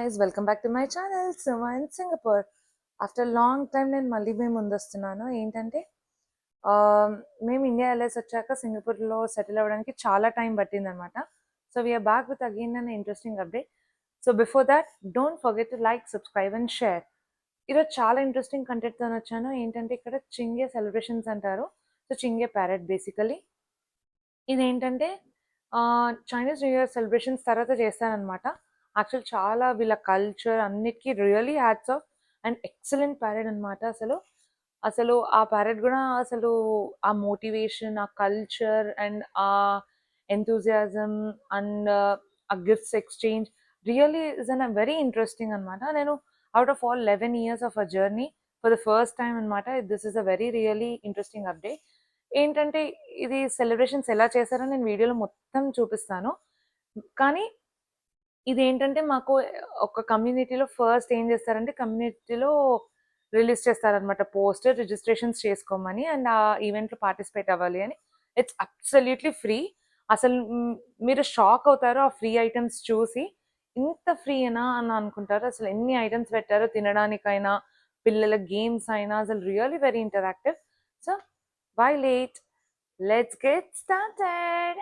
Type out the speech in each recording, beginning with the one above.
guys, welcome back to my channel Suma in Singapore. After a long time నేను మళ్ళీ మేము ముందొస్తున్నాను. ఏంటంటే మేము ఇండియా వెళ్ళేసి వచ్చాక సింగపూర్లో సెటిల్ అవ్వడానికి చాలా టైం పట్టిందనమాట. So we're back with again an interesting update. So before that don't forget to like, subscribe and share. ఈరోజు చాలా ఇంట్రెస్టింగ్ కంటెంట్తో వచ్చాను. ఏంటంటే ఇక్కడ చింగే సెలబ్రేషన్స్ అంటారు. సో చింగే ప్యారెట్ బేసికలీ ఇదేంటంటే చైనీస్ న్యూ ఇయర్ సెలబ్రేషన్స్ తర్వాత చేస్తారనమాట. యాక్చువల్ చాలా వీళ్ళ కల్చర్ అన్నిటికీ really hats off and excellent parade అనమాట. అసలు అసలు ఆ ప్యారెడ్ కూడా అసలు ఆ మోటివేషన్, ఆ కల్చర్ అండ్ ఆ ఎంతూజియాజం అండ్ ఆ gifts exchange really is an very interesting అనమాట. నేను out of all 11 years of a journey for the first time అనమాట. This is a very really interesting update. ఏంటంటే ఇది సెలబ్రేషన్స్ ఎలా చేశారో నేను వీడియోలో మొత్తం చూపిస్తాను. కానీ ఇదేంటంటే మాకు ఒక కమ్యూనిటీలో ఫస్ట్ ఏం చేస్తారంటే కమ్యూనిటీలో రిలీజ్ చేస్తారనమాట పోస్టర్, రిజిస్ట్రేషన్స్ చేసుకోమని అండ్ ఆ ఈవెంట్లో పార్టిసిపేట్ అవ్వాలి అని. It's absolutely free. అసలు మీరు షాక్ అవుతారు ఆ ఫ్రీ ఐటమ్స్ చూసి. ఇంత ఫ్రీనా అని అనుకుంటారు. అసలు ఎన్ని ఐటమ్స్ పెట్టారో తినడానికైనా, పిల్లల గేమ్స్ అయినా అసలు really very interactive. So why late? Let's get started.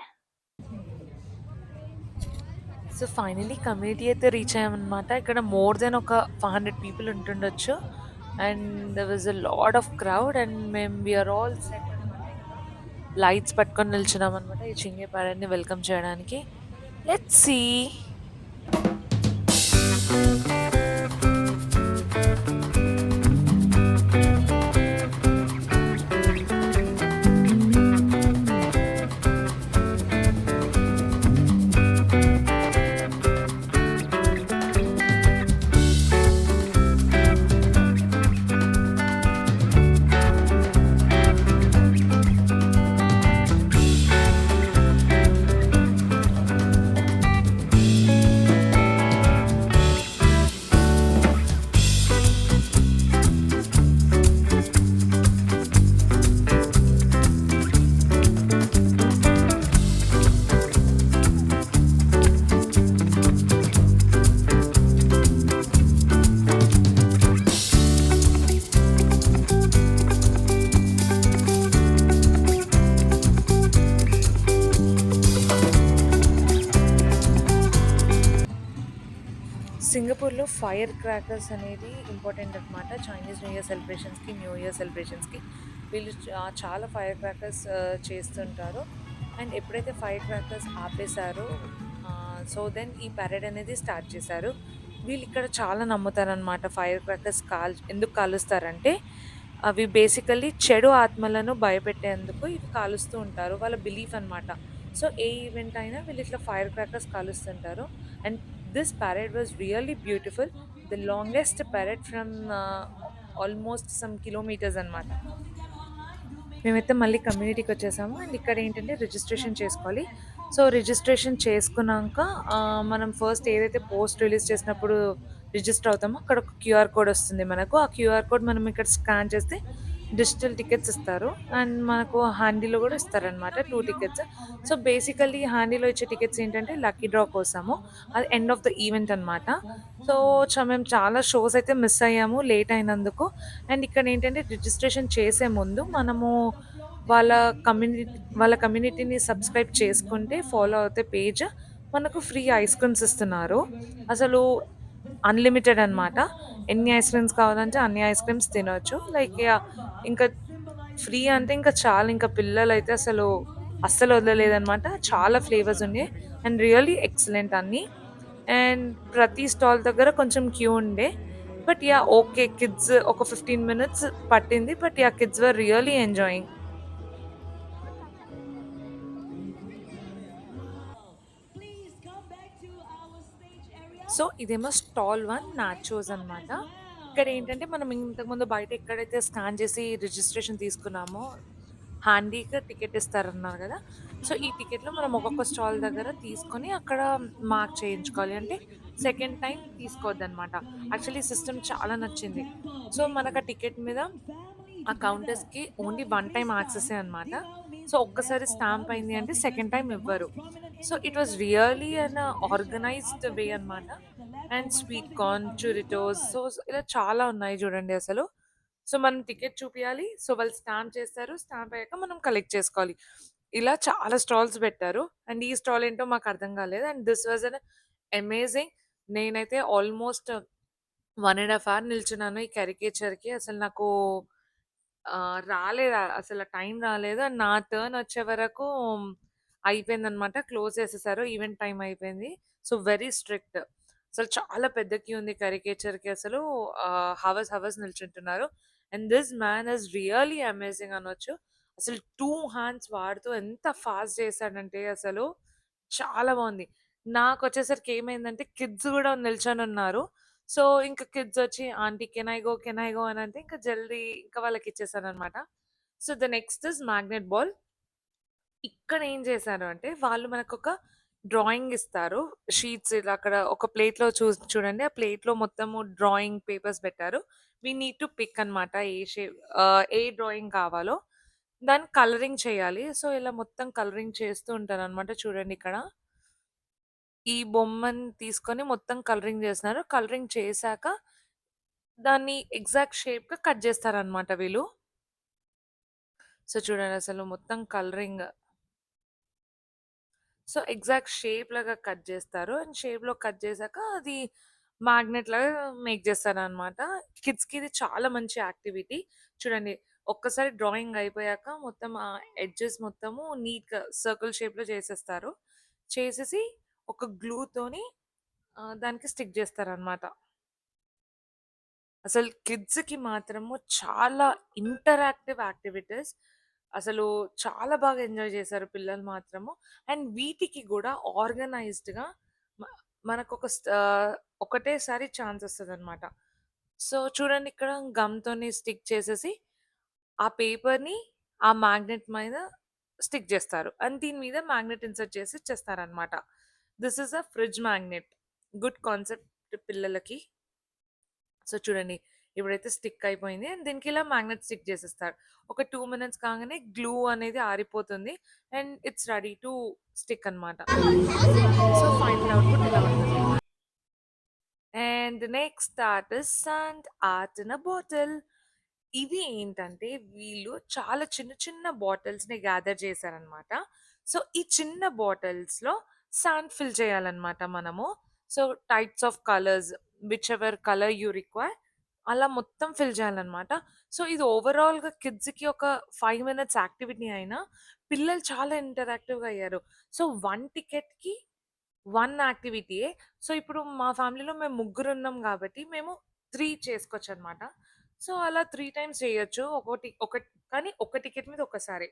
So finally community అయితే రీచ్ అయ్యామన్నమాట. ఇక్కడ మోర్ దెన్ ఒక 500 పీపుల్ ఉంటుండొచ్చు and there was a lot of crowd and మేము వీఆర్ ఆల్ సెట్ అనమాట. లైట్స్ పట్టుకొని నిల్చున్నాం అనమాట ఈ చింగే ప్యారెట్ని వెల్కమ్ చేయడానికి. Let's see. సింగపూర్లో ఫైర్ క్రాకర్స్ అనేది ఇంపార్టెంట్ అనమాట. చైనీస్ న్యూ ఇయర్ సెలబ్రేషన్స్కి, న్యూ ఇయర్ సెలబ్రేషన్స్కి వీళ్ళు చాలా ఫైర్ క్రాకర్స్ చేస్తుంటారు. అండ్ ఎప్పుడైతే ఫైర్ క్రాకర్స్ ఆపేశారో సో దెన్ ఈ పరేడ్ అనేది స్టార్ట్ చేశారు. వీళ్ళు ఇక్కడ చాలా నమ్ముతారనమాట ఫైర్ క్రాకర్స్ ఎందుకు కాలుస్తారంటే అవి బేసికల్లీ చెడు ఆత్మలను భయపెట్టేందుకు ఇవి కాలుస్తూ ఉంటారు. వాళ్ళ బిలీఫ్ అనమాట. సో ఏ ఈవెంట్ అయినా వీళ్ళు ఇట్లా ఫైర్ క్రాకర్స్ కాలుస్తుంటారు. And this parade was really beautiful. The longest parade from almost some kilometers అనమాట. మేమైతే మళ్ళీ కమ్యూనిటీకి వచ్చేసాము అండ్ ఇక్కడ ఏంటంటే రిజిస్ట్రేషన్ చేసుకోవాలి. సో రిజిస్ట్రేషన్ చేసుకున్నాక మనం ఫస్ట్ ఏదైతే పోస్ట్ రిలీజ్ చేసినప్పుడు రిజిస్టర్ అవుతామో అక్కడ ఒక క్యూఆర్ కోడ్ వస్తుంది మనకు. ఆ క్యూఆర్ కోడ్ మనం ఇక్కడ స్కాన్ చేస్తే డిజిటల్ టికెట్స్ ఇస్తారు అండ్ మనకు హ్యాండీలో కూడా ఇస్తారనమాట 2 టికెట్స్. సో బేసికల్లీ హ్యాండీలో ఇచ్చే టికెట్స్ ఏంటంటే లక్కీ డ్రా కోసము. అది ఎండ్ ఆఫ్ ద ఈవెంట్ అనమాట. సో మేము చాలా షోస్ అయితే మిస్ అయ్యాము లేట్ అయినందుకు. అండ్ ఇక్కడ ఏంటంటే రిజిస్ట్రేషన్ చేసే ముందు మనము వాళ్ళ కమ్యూనిటీని సబ్స్క్రైబ్ చేసుకుంటే, ఫాలో అవుతే పేజ్ మనకు ఫ్రీ ఐస్ క్రీమ్స్ ఇస్తున్నారు. అసలు అన్లిమిటెడ్ అనమాట. ఎన్ని ఐస్ క్రీమ్స్ కావాలంటే అన్ని ఐస్ క్రీమ్స్ తినొచ్చు. లైక్ ఇంకా ఫ్రీ అంటే ఇంకా చాలా, ఇంకా పిల్లలైతే అస్సలు వదలలేదనమాట. చాలా ఫ్లేవర్స్ ఉన్నాయి అండ్ రియల్లీ ఎక్సలెంట్ అన్నీ. అండ్ ప్రతి స్టాల్ దగ్గర కొంచెం క్యూ ఉండే. బట్ ఓకే, కిడ్స్ ఒక 15 minutes పట్టింది. But kids were really enjoying. So ఇదేమో స్టాల్ 1 నాచోస్ అనమాట. ఇక్కడ ఏంటంటే మనం ఇంతకుముందు బయట ఎక్కడైతే స్కాన్ చేసి రిజిస్ట్రేషన్ తీసుకున్నామో హ్యాండీగా టికెట్ ఇస్తారన్నారు కదా. సో ఈ టికెట్లో మనం ఒక్కొక్క స్టాల్ దగ్గర తీసుకొని అక్కడ మార్క్ చేయించుకోవాలి. అంటే సెకండ్ టైం తీసుకోవద్దనమాట. యాక్చువల్లీ సిస్టమ్ చాలా నచ్చింది. సో మనకు ఆ టికెట్ మీద ఆ కౌంటర్స్కి ఓన్లీ 1 టైం యాక్సెసే అనమాట. సో ఒక్కసారి స్టాంప్ అయింది అంటే సెకండ్ టైం ఇవ్వరు. So it was really an organised way అనమాట. And sweet corn, churros. So, ఇలా చాలా ఉన్నాయి చూడండి అసలు. సో, మనం టికెట్ చూపియాలి. సో, వాళ్ళు స్టాంప్ చేస్తారు. స్టాంప్ అయ్యాక మనం కలెక్ట్ చేసుకోవాలి. ఇలా చాలా స్టాల్స్ పెట్టారు. అండ్ ఈ స్టాల్ ఏంటో మాకు అర్థం కాలేదు. And this was an amazing. నేనైతే ఆల్మోస్ట్ 1 ½ అవర్ నిల్చున్నాను ఈ క్యారికేచర్‌కి. అసలు నాకు రాలేదు. అసల టైం రాలేదు. అండ్ నా టర్న్ వచ్చే వరకు అయిపోయిందనమాట. క్లోజ్ చేసేసారు. ఈవెంట్ టైమ్ అయిపోయింది. So, very strict. అసలు చాలా పెద్ద క్యూ ఉంది క్యారికేచర్‌కి అసలు. హవర్స్, హవర్స్ నిల్చుంటున్నారు. And this man is really amazing అనొచ్చు. అసలు 2 హ్యాండ్స్ వాడుతూ ఎంత ఫాస్ట్ చేశాడంటే అసలు చాలా బావుంది. నాకొచ్చేసరికి ఏమైందంటే కిడ్స్ గూడా నిల్చొనున్నారు. సో, ఇంక కిడ్సొచ్చి aunty can I go? Can I go? అనంటే ఇంక జల్దీ ఇంక వాళ్ళకిచ్చేసాననమాట. So, the next is magnet ball. ఇక్కడ ఏం చేశారు అంటే, వాళ్ళు మనకొక డ్రాయింగ్ ఇస్తారు. షీట్స్ ఇలా అక్కడ ఒక ప్లేట్‌లో చూడండి. ఆ ప్లేట్‌లో మొత్తము డ్రాయింగ్ పేపర్స్ పెట్టారు. వి నీడ్ టు పిక్ అనమాట. ఏ డ్రాయింగ్ కావాలో. దాన్ని కలరింగ్ చేయాలి. సో, ఇలా మొత్తం కలరింగ్ చేస్తూ ఉంటారనమాట. చూడండి ఇక్కడ. ఈ బొమ్మని తీసుకొని మొత్తం కలరింగ్ చేస్తున్నారు. కలరింగ్ చేశాక దాన్ని ఎగ్జాక్ట్ షేప్‌గా కట్ చేస్తారనమాట వీళ్ళు. సో, చూడండి అసలు మొత్తం కలరింగ్. సో, ఎగ్జాక్ట్ షేప్ లాగా కట్ జేస్తారు. అండ్ షేప్‌లో కట్ చేశాక అది మ్యాగ్నెట్ లాగా మేక్ చేస్తారనమాట. కిడ్స్‌కి ఇది చాలా మంచి యాక్టివిటీ. చూడండి ఒక్కసారి డ్రాయింగ్ అయిపోయాక మొత్తం ఆ ఎడ్జెస్ మొత్తము నీట్‌గా సర్కిల్ షేప్‌లో చేసేస్తారు. చేసేసి ఒక గ్లూతోని దానికి స్టిక్ చేస్తారనమాట. అసలు కిడ్స్‌కి మాత్రము చాలా ఇంటరాక్టివ్ యాక్టివిటీస్. అసలు చాలా బాగా ఎంజాయ్ చేశారు పిల్లలు మాత్రము. అండ్ వీటికి గూడా ఆర్గనైజ్డ్‌గా మ మనకొక ఒకటేసారి ఛాన్స్ ఒస్తదనమాట. సో, చూడండి ఇక్కడ గమ్‌తోని స్టిక్ చేసేసి, ఆ పేపర్‌ని ఆ మ్యాగ్నెట్ మీద స్టిక్ జేస్తారు. అండ్ దీని మీద మ్యాగ్నెట్ ఇన్సర్ట్ చేసి ఇచ్చేస్తారనమాట. This is a fridge magnet. Good concept పిల్లలకి. సో, చూడండి. ఇప్పుడైతే స్టిక్ అయిపోయింది. అండ్ దీనికి ఇలా మ్యాగ్నెట్ స్టిక్ చేసేస్తారు. ఒక 2 మినిట్స్ కాగానే గ్లూ అనేది ఆరిపోతుంది. And it's ready to stick అనమాట. సో, ఫైనల్ అవుట్‌పుట్ ఇలా ఉంటుంది. And next art is sand art in a bottle. ఇవి ఏంటంటే వీళ్ళు చాలా చిన్న చిన్న బాటిల్స్‌ని గ్యాదర్ చేశారనమాట. సో, ఈ చిన్న బాటిల్స్‌లో శాండ్ ఫిల్ చేయాలనమాట మనము. So, types of colours which ever colour you require అలా మొత్తం ఫిల్ చేయాలనమాట. సో, ఇది ఓవరాల్‌గా కిడ్స్‌కి ఒక 5 మినిట్స్ యాక్టివిటీ అయినా పిల్లలు చాలా ఇంటరాక్టివ్‌గా అయ్యారు. సో, 1 టికెట్‌కి 1 యాక్టివిటీయే. సో, ఇప్పుడు మా ఫ్యామిలీలో మేము ముగ్గురున్నాం గాబట్టి, మేము 3 చేసుకోవచ్చనమాట. సో, అలా 3 టైమ్స్ చేయొచ్చు. కానీ ఒక టికెట్ మీద ఒక్కసారే.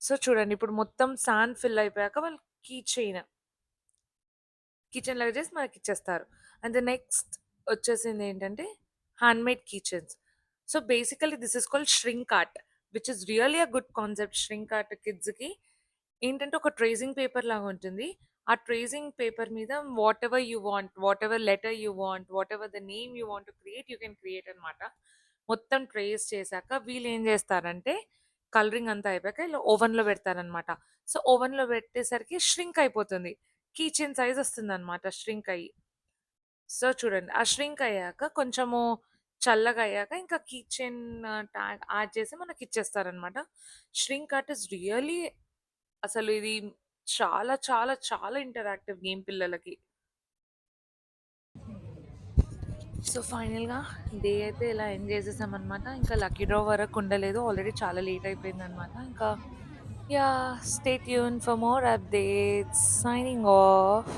సో, చూడండి ఇప్పుడు మొత్తం సాండ్ ఫిల్ అయిపోయాక వాళ్ళు కిచెన్ లాగా చేసి మనకిచ్చేస్తారు. అండ్ ద నెక్స్ట్ వచ్చేసిందేంటంటే handmade keychains. So, basically this is called shrink art which is really a good concept. Shrink art కిడ్స్‌కి ఏంటంటే ఒక ట్రేసింగ్ పేపర్ లాగా ఉంటుంది. ఆ ట్రేసింగ్ పేపర్ మీద whatever you want, whatever letter you want, whatever the name you want to create you can create అనమాట. మొత్తం trace చేశాక వీళ్ళేం చేస్తారంటే కలరింగ్ అంతా అయిపోయాక ఇలా ఓవెన్‌లో పెడతారనమాట. సో, ఓవెన్‌లో పెట్టేసరికి ష్రింక్ అయిపోతుంది. కీ చెయిన్ సైజ్ వస్తుందనమాట ష్రింక్ అయ్యి. సో, చూడండి ఆ ష్రింక్ అయ్యాక కొంచెము చల్లగా అయ్యాక ఇంకా కీ చైన్ ట్యాగ్ యాడ్ చేసి మనకిచ్చేస్తారనమాట. ష్రింక్ ఆర్ట్ ఈస్ రియల్లీ అసలు ఇది చాలా, చాలా, చాలా ఇంటరాక్టివ్ గేమ్ పిల్లలకి. సో, ఫైనల్‌గా డే అయితే ఇలా ఎండ్ చేసేసామనమాట. ఇంకా లక్కీ డ్రా వరకు ఉండలేదు. ఆల్రెడీ చాలా లేట్ అయిపోయిందనమాట. ఇంకా yeah! Stay tune for more updates. Signing off.